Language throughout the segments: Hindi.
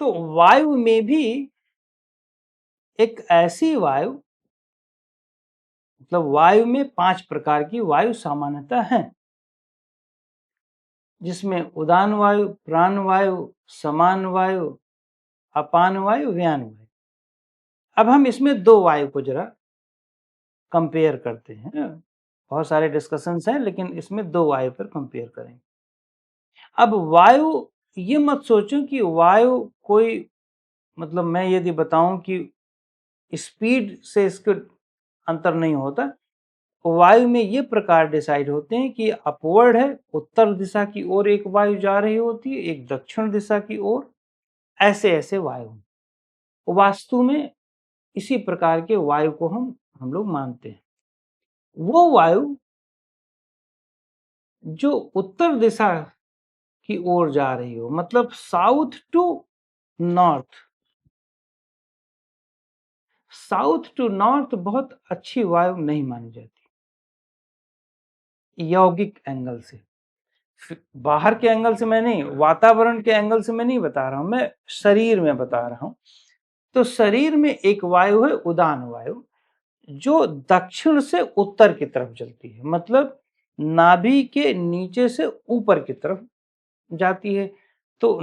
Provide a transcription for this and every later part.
तो वायु में भी एक ऐसी वायु, मतलब वायु में 5 प्रकार की वायु सामान्यतः हैं, जिसमें उदान वायु, प्राण वायु, समान वायु, अपान वायु, व्यान वायु। अब हम इसमें 2 वायु को जरा कंपेयर करते हैं। बहुत सारे डिस्कशंस हैं, लेकिन इसमें 2 वायु पर कंपेयर करेंगे। अब वायु, ये मत सोचो कि वायु कोई, मतलब मैं यदि बताऊं कि स्पीड से इसके अंतर नहीं होता। वायु में ये प्रकार डिसाइड होते हैं कि अपवर्ड है, उत्तर दिशा की ओर एक वायु जा रही होती है, एक दक्षिण दिशा की ओर, ऐसे ऐसे वायु। वास्तु में इसी प्रकार के वायु को हम लोग मानते हैं। वो वायु जो उत्तर दिशा की ओर जा रही हो, मतलब south to north. South to north बहुत अच्छी वायु नहीं मानी जाती यौगिक एंगल से। बाहर के एंगल से मैं नहीं, वातावरण के एंगल से मैं नहीं बता रहा हूं, मैं शरीर में बता रहा हूं। तो शरीर में एक वायु है उदान वायु, जो दक्षिण से उत्तर की तरफ चलती है, मतलब नाभि के नीचे से ऊपर की तरफ जाती है। तो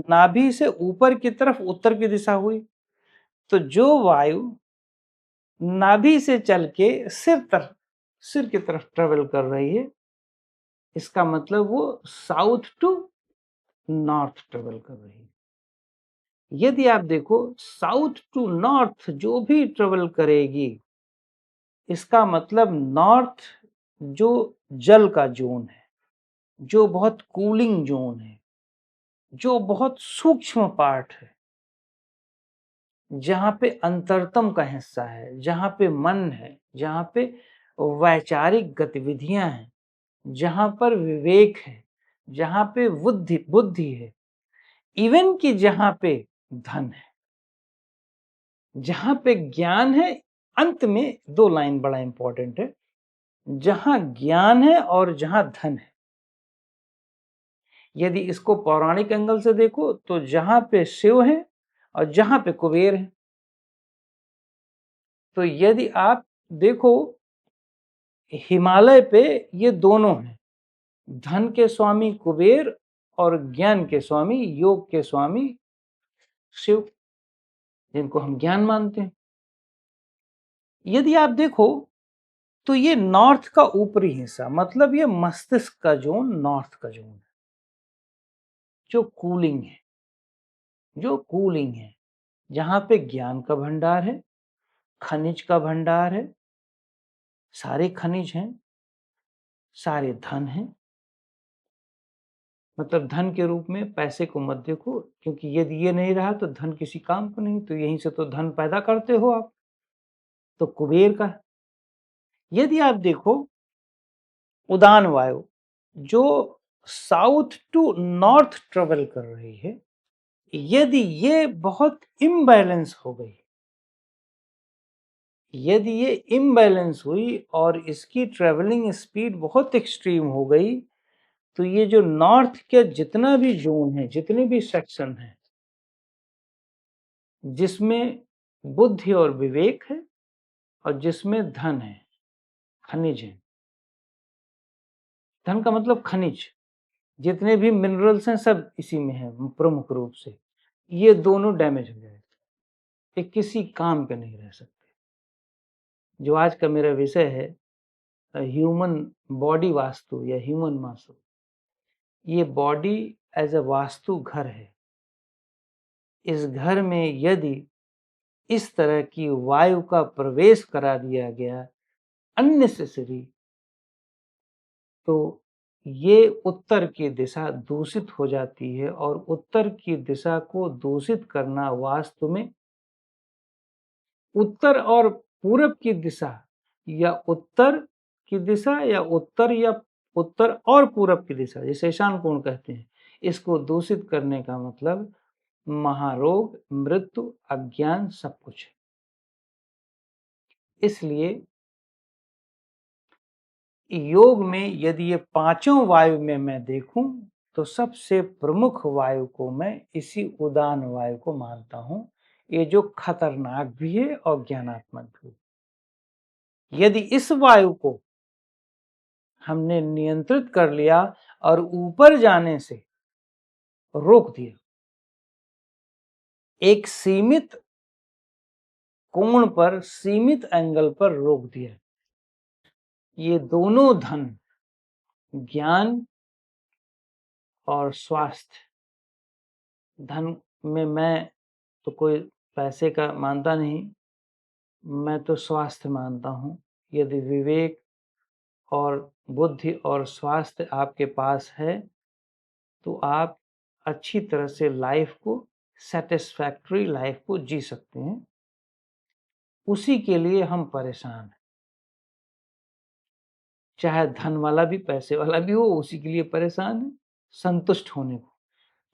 नाभि से ऊपर की तरफ उत्तर की दिशा हुई। तो जो वायु नाभि से चल के सिर की तरफ ट्रेवल कर रही है, इसका मतलब वो साउथ टू नॉर्थ ट्रेवल कर रही है। यदि आप देखो, साउथ टू नॉर्थ जो भी ट्रेवल करेगी, इसका मतलब नॉर्थ जो जल का जोन है, जो बहुत कूलिंग जोन है, जो बहुत सूक्ष्म पार्ट है, जहां पे अंतरतम का हिस्सा है, जहां पे मन है, जहां पे वैचारिक गतिविधियां हैं, जहां पर विवेक है, जहां पे बुद्धि बुद्धि है, इवन कि जहां पे धन है, जहां पे ज्ञान है। अंत में 2 लाइन बड़ा इंपॉर्टेंट है, जहां ज्ञान है और जहां धन है। यदि इसको पौराणिक एंगल से देखो तो जहां पे शिव है और जहां पे कुबेर है। तो यदि आप देखो, हिमालय पे ये दोनों हैं, धन के स्वामी कुबेर और ज्ञान के स्वामी, योग के स्वामी शिव, जिनको हम ज्ञान मानते हैं। यदि आप देखो तो ये नॉर्थ का ऊपरी हिस्सा, मतलब ये मस्तिष्क का जोन, नॉर्थ का जोन है, जो कूलिंग है, जहां पे ज्ञान का भंडार है, खनिज का भंडार है, सारे खनिज हैं, सारे धन हैं। मतलब धन के रूप में पैसे को मत देखो, क्योंकि यदि ये नहीं रहा तो धन किसी काम का नहीं, तो यहीं से तो धन पैदा करते हो आप। तो कुबेर का। यदि आप देखो, उदान वायु जो साउथ टू नॉर्थ ट्रेवल कर रही है, यदि ये बहुत इम्बैलेंस हो गई, यदि ये इम्बैलेंस हुई और इसकी ट्रेवलिंग स्पीड बहुत एक्सट्रीम हो गई, तो ये जो नॉर्थ के जितना भी जोन है, जितने भी सेक्शन है, जिसमें बुद्धि और विवेक है और जिसमें धन है, खनिज है, धन का मतलब खनिज, जितने भी मिनरल्स हैं सब इसी में है प्रमुख रूप से, ये दोनों डैमेज हो जाए, ये किसी काम के नहीं रह सकते। जो आज का मेरा विषय है, ह्यूमन बॉडी वास्तु या ह्यूमन वास्तु, ये बॉडी एज अ वास्तु घर है। इस घर में यदि इस तरह की वायु का प्रवेश करा दिया गया अननेसेसरी, तो ये उत्तर की दिशा दूषित हो जाती है। और उत्तर की दिशा को दूषित करना वास्तव में उत्तर और पूरब की दिशा, या उत्तर की दिशा, या उत्तर और पूरब की दिशा, जिसे ईशान कोण कहते हैं, इसको दूषित करने का मतलब महारोग, मृत्यु, अज्ञान सब कुछ है। इसलिए योग में यदि ये पांचों वायु में मैं देखूं तो सबसे प्रमुख वायु को मैं इसी उदान वायु को मानता हूं, ये जो खतरनाक भी है और ज्ञानात्मक भी। यदि इस वायु को हमने नियंत्रित कर लिया और ऊपर जाने से रोक दिया, एक सीमित कोण पर, सीमित एंगल पर रोक दिया, ये दोनों धन, ज्ञान और स्वास्थ्य, धन में मैं तो कोई पैसे का मानता नहीं, मैं तो स्वास्थ्य मानता हूं। यदि विवेक और बुद्धि और स्वास्थ्य आपके पास है तो आप अच्छी तरह से लाइफ को, सेटिस्फैक्टरी लाइफ को जी सकते हैं। उसी के लिए हम परेशान हैं। चाहे धन वाला भी, पैसे वाला भी हो, उसी के लिए परेशान है, संतुष्ट होने को।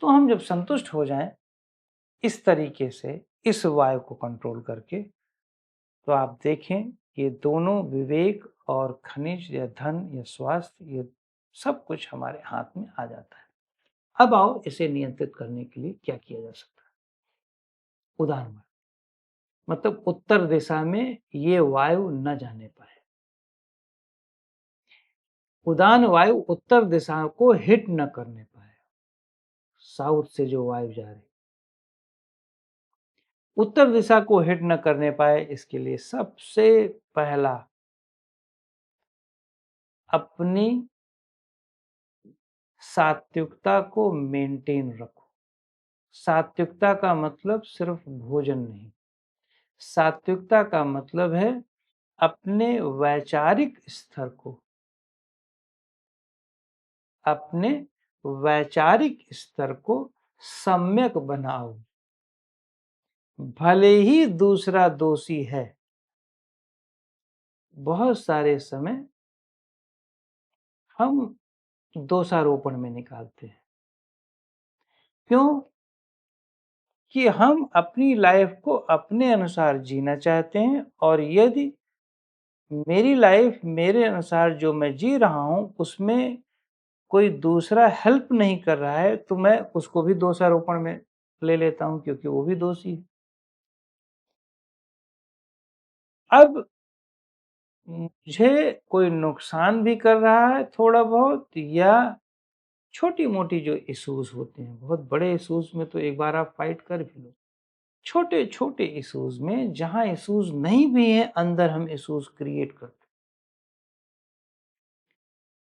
तो हम जब संतुष्ट हो जाएं इस तरीके से, इस वायु को कंट्रोल करके, तो आप देखें ये दोनों विवेक और खनिज या धन या स्वास्थ्य, ये सब कुछ हमारे हाथ में आ जाता है। अब आओ इसे नियंत्रित करने के लिए क्या किया जा सकता है। उदाहरण, मतलब उत्तर दिशा में ये वायु न जाने पाए। उदान वायु उत्तर दिशा को हिट न करने पाए। साउथ से जो वायु जा रही उत्तर दिशा को हिट न करने पाए, इसके लिए सबसे पहला अपनी सात्विकता को मेंटेन रखो। सात्विकता का मतलब सिर्फ भोजन नहीं, सात्विकता का मतलब है अपने वैचारिक स्तर को, अपने वैचारिक स्तर को सम्यक बनाओ। भले ही दूसरा दोषी है, बहुत सारे समय हम दोषारोपण में निकालते हैं। क्यों? कि हम अपनी लाइफ को अपने अनुसार जीना चाहते हैं, और यदि मेरी लाइफ मेरे अनुसार जो मैं जी रहा हूं उसमें कोई दूसरा हेल्प नहीं कर रहा है, तो मैं उसको भी दोषारोपण में ले लेता हूं, क्योंकि वो भी दोषी है। अब मुझे कोई नुकसान भी कर रहा है थोड़ा बहुत, या छोटी मोटी जो इश्यूज होते हैं, बहुत बड़े इश्यूज में तो एक बार आप फाइट कर भी लो, छोटे छोटे इश्यूज में जहां इश्यूज नहीं भी हैं, अंदर हम इश्यूज क्रिएट करते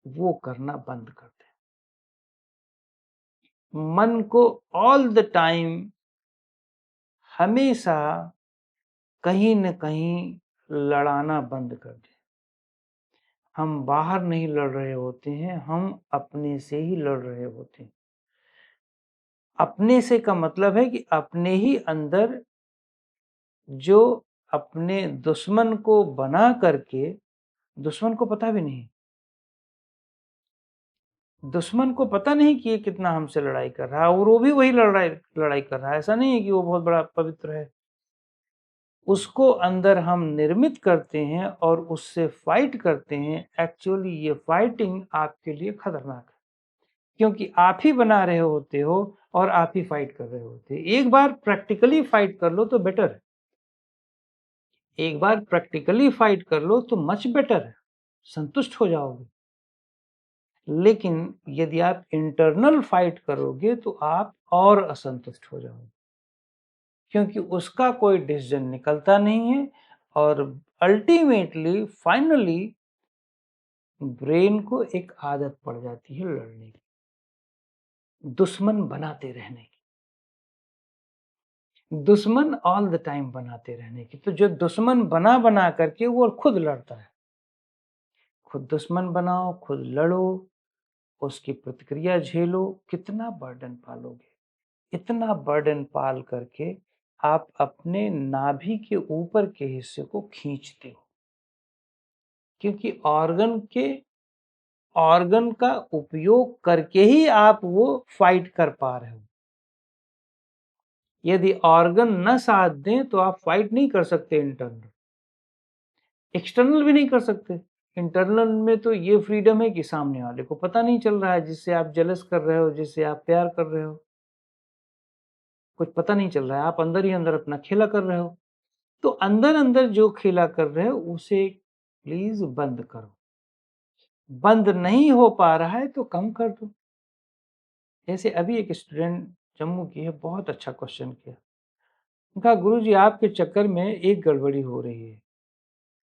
हैं, वो करना बंद कर दें। मन को ऑल द टाइम, हमेशा कहीं न कहीं लड़ाना बंद कर दें। हम बाहर नहीं लड़ रहे होते हैं, हम अपने से ही लड़ रहे होते हैं। अपने से का मतलब है कि अपने ही अंदर जो अपने दुश्मन को बना करके, दुश्मन को पता भी नहीं, दुश्मन को पता नहीं कि ये कितना हमसे लड़ाई कर रहा है, और वो भी वही लड़ाई कर रहा है। ऐसा नहीं है कि वो बहुत बड़ा पवित्र है। उसको अंदर हम निर्मित करते हैं और उससे फाइट करते हैं। एक्चुअली ये फाइटिंग आपके लिए खतरनाक है, क्योंकि आप ही बना रहे होते हो और आप ही फाइट कर रहे होते हैं। एक बार प्रैक्टिकली फाइट कर लो तो बेटर है, एक बार प्रैक्टिकली फाइट कर लो तो मच बेटर है, संतुष्ट हो जाओगे। लेकिन यदि आप इंटरनल फाइट करोगे तो आप और असंतुष्ट हो जाओगे, क्योंकि उसका कोई डिसीजन निकलता नहीं है, और अल्टीमेटली फाइनली ब्रेन को एक आदत पड़ जाती है लड़ने की, दुश्मन बनाते रहने की, दुश्मन ऑल द टाइम बनाते रहने की। तो जो दुश्मन बना बना करके वो खुद लड़ता है, खुद दुश्मन बनाओ, खुद लड़ो, उसकी प्रतिक्रिया झेलो। कितना बर्डन पालोगे? इतना बर्डन पाल करके आप अपने नाभि के ऊपर के हिस्से को खींचते हो, क्योंकि ऑर्गन का उपयोग करके ही आप वो फाइट कर पा रहे हो। यदि ऑर्गन न साथ दें तो आप फाइट नहीं कर सकते, इंटरनल, एक्सटर्नल भी नहीं कर सकते। इंटरनल में तो ये फ्रीडम है कि सामने वाले को पता नहीं चल रहा है, जिससे आप जेलस कर रहे हो, जिससे आप प्यार कर रहे हो, कुछ पता नहीं चल रहा है, आप अंदर ही अंदर अपना खेला कर रहे हो। तो अंदर-अंदर जो खेला कर रहे हो उसे प्लीज़ बंद करो। बंद नहीं हो पा रहा है तो कम कर दो। जैसे अभी एक स्टूडेंट जम्मू की है, बहुत अच्छा क्वेश्चन किया। कहा गुरुजी आपके चक्कर में एक गड़बड़ी हो रही है।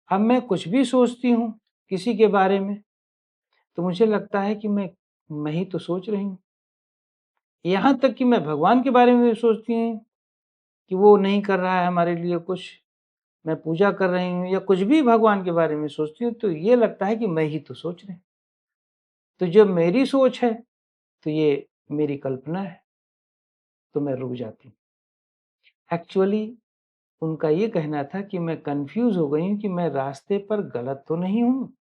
अब मैं कुछ भी सोचती हूँ किसी के बारे में, तो मुझे लगता है कि मैं ही तो सोच रही हूँ। यहाँ तक कि मैं भगवान के बारे में भी सोचती हूँ कि वो नहीं कर रहा है हमारे लिए कुछ, मैं पूजा कर रही हूँ या कुछ भी भगवान के बारे में सोचती हूँ, तो ये लगता है कि मैं ही तो सोच रही हूँ। तो जब मेरी सोच है, तो ये मेरी कल्पना है, तो मैं रुक जाती हूँ। एक्चुअली उनका ये कहना था कि मैं कन्फ्यूज़ हो गई हूँ कि मैं रास्ते पर गलत तो नहीं हूँ।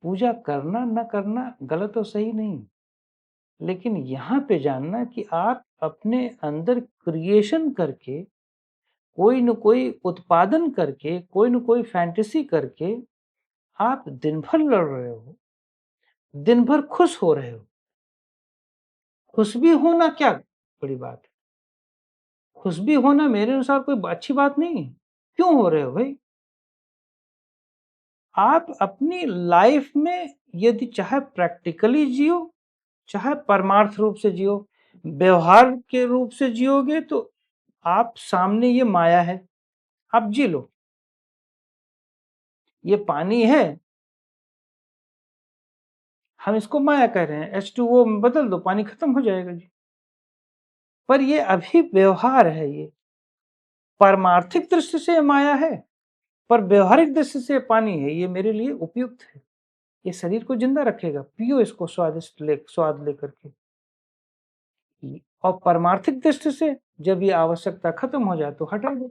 पूजा करना न करना गलत और सही नहीं, लेकिन यहाँ पे जानना कि आप अपने अंदर क्रिएशन करके, कोई न कोई उत्पादन करके, कोई न कोई फैंटेसी करके आप दिन भर लड़ रहे हो, दिन भर खुश हो रहे हो। खुश भी होना क्या बड़ी बात है? खुश भी होना मेरे अनुसार कोई अच्छी बात नहीं है। क्यों हो रहे हो भई? आप अपनी लाइफ में यदि चाहे प्रैक्टिकली जियो, चाहे परमार्थ रूप से जियो, व्यवहार के रूप से जियोगे तो आप सामने ये माया है, आप जी लो। ये पानी है, हम इसको माया कह रहे हैं, H2O में बदल दो, पानी खत्म हो जाएगा जी। पर ये अभी व्यवहार है ये। पारमार्थिक दृष्टि से माया है, पर व्यवहारिक दृष्टि से पानी है, ये मेरे लिए उपयुक्त है। ये शरीर को जिंदा रखेगा, पियो इसको स्वाद लेकर के। और परमार्थिक दृष्टि से जब ये आवश्यकता खत्म हो जाए तो हटा दो।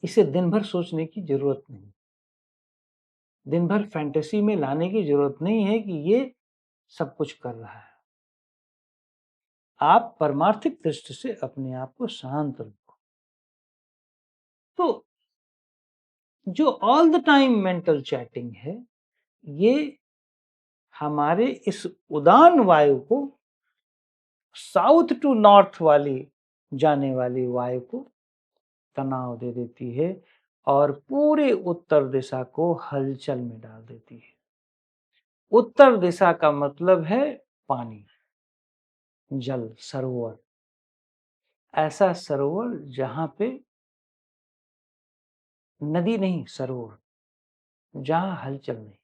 इसे दिन भर सोचने की जरूरत नहीं, दिन भर फैंटेसी में लाने की जरूरत नहीं है कि ये सब कुछ कर रहा है। आप परमार्थिक दृष्टि से अपने आप को शांत रखो। तो जो all the time mental chatting है, ये हमारे इस उदान वायु को, साउथ टू नॉर्थ वाली जाने वाली वायु को तनाव दे देती है और पूरे उत्तर दिशा को हलचल में डाल देती है। उत्तर दिशा का मतलब है पानी, जल, सरोवर। ऐसा सरोवर जहां पे नदी नहीं, सरोवर, जहां हलचल नहीं।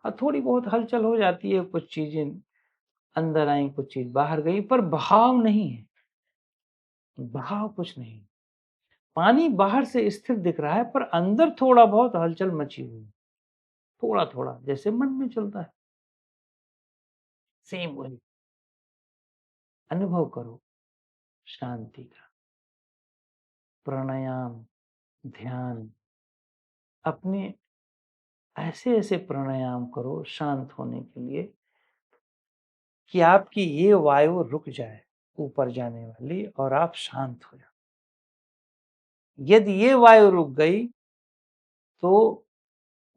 और थोड़ी बहुत हलचल हो जाती है, कुछ चीजें अंदर आई, कुछ चीज बाहर गई, पर बहाव नहीं है, बहाव कुछ नहीं। पानी बाहर से स्थिर दिख रहा है, पर अंदर थोड़ा बहुत हलचल मची हुई है, थोड़ा थोड़ा, जैसे मन में चलता है। सेम वही अनुभव करो शांति का। प्राणायाम, ध्यान, अपने ऐसे ऐसे प्राणायाम करो शांत होने के लिए कि आपकी ये वायु रुक जाए ऊपर जाने वाली और आप शांत हो जाओ। यदि ये वायु रुक गई तो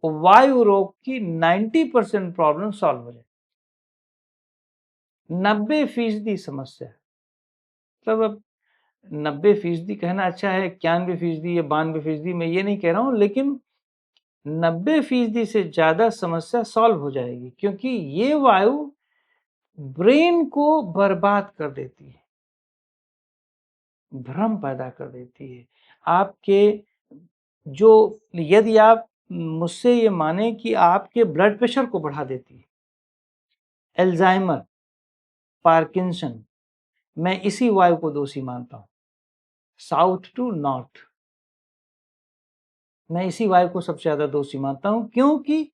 वायु रोग की 90% प्रॉब्लम सॉल्व हो जाए। 90% समस्या, मतलब अब 90% कहना अच्छा है, 91% या 92%, मैं ये नहीं कह रहा हूं, लेकिन 90% से ज्यादा समस्या सॉल्व हो जाएगी, क्योंकि ये वायु ब्रेन को बर्बाद कर देती है, भ्रम पैदा कर देती है आपके। जो, यदि आप मुझसे ये माने कि आपके ब्लड प्रेशर को बढ़ा देती है, एल्जाइमर, पार्किंसन, मैं इसी वायु को दोषी मानता हूं। साउथ टू नॉर्थ, मैं इसी वायु को सबसे ज्यादा दोषी मानता हूं, क्योंकि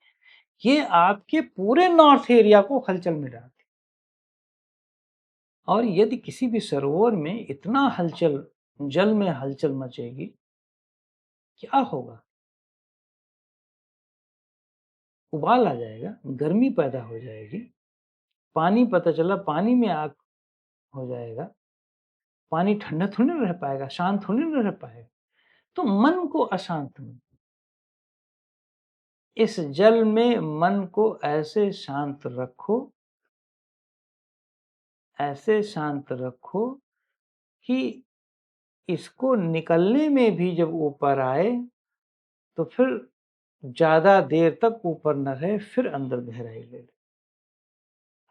ये आपके पूरे नॉर्थ एरिया को हलचल में डालती। और यदि किसी भी सरोवर में इतना हलचल, जल में हलचल मचेगी, क्या होगा? उबाल आ जाएगा, गर्मी पैदा हो जाएगी, पानी, पता चला पानी में आग हो जाएगा, पानी ठंडा थोड़ी ना रह पाएगा, शांत थोड़ी ना रह पाएगा। तो मन को अशांत मत, इस जल में मन को ऐसे शांत रखो, ऐसे शांत रखो कि इसको निकलने में भी जब ऊपर आए तो फिर ज़्यादा देर तक ऊपर न रहे, फिर अंदर गहराई ले ले।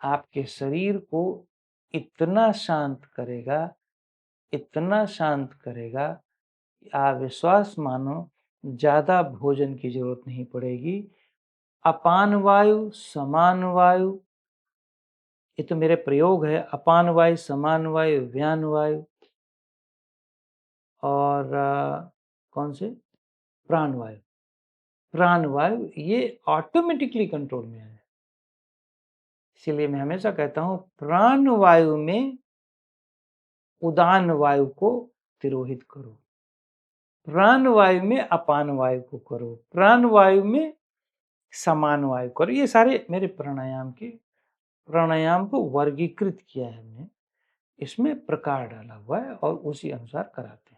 आपके शरीर को इतना शांत करेगा, इतना शांत करेगा कि आप विश्वास मानो ज़्यादा भोजन की ज़रूरत नहीं पड़ेगी। अपान वायु, समान वायु, ये तो मेरे प्रयोग है। अपान वायु, समान वायु, व्यान वायु और कौन से, प्राण वायु। प्राण वायु ये ऑटोमेटिकली कंट्रोल में है। इसीलिए मैं हमेशा कहता हूँ प्राण वायु में उदान वायु को तिरोहित करो, प्राण वायु में अपान वायु को करो, प्राण वायु में समान वायु करो। ये सारे मेरे प्राणायाम को वर्गीकृत किया है हमने, इसमें प्रकार डाला हुआ है और उसी अनुसार कराते हैं।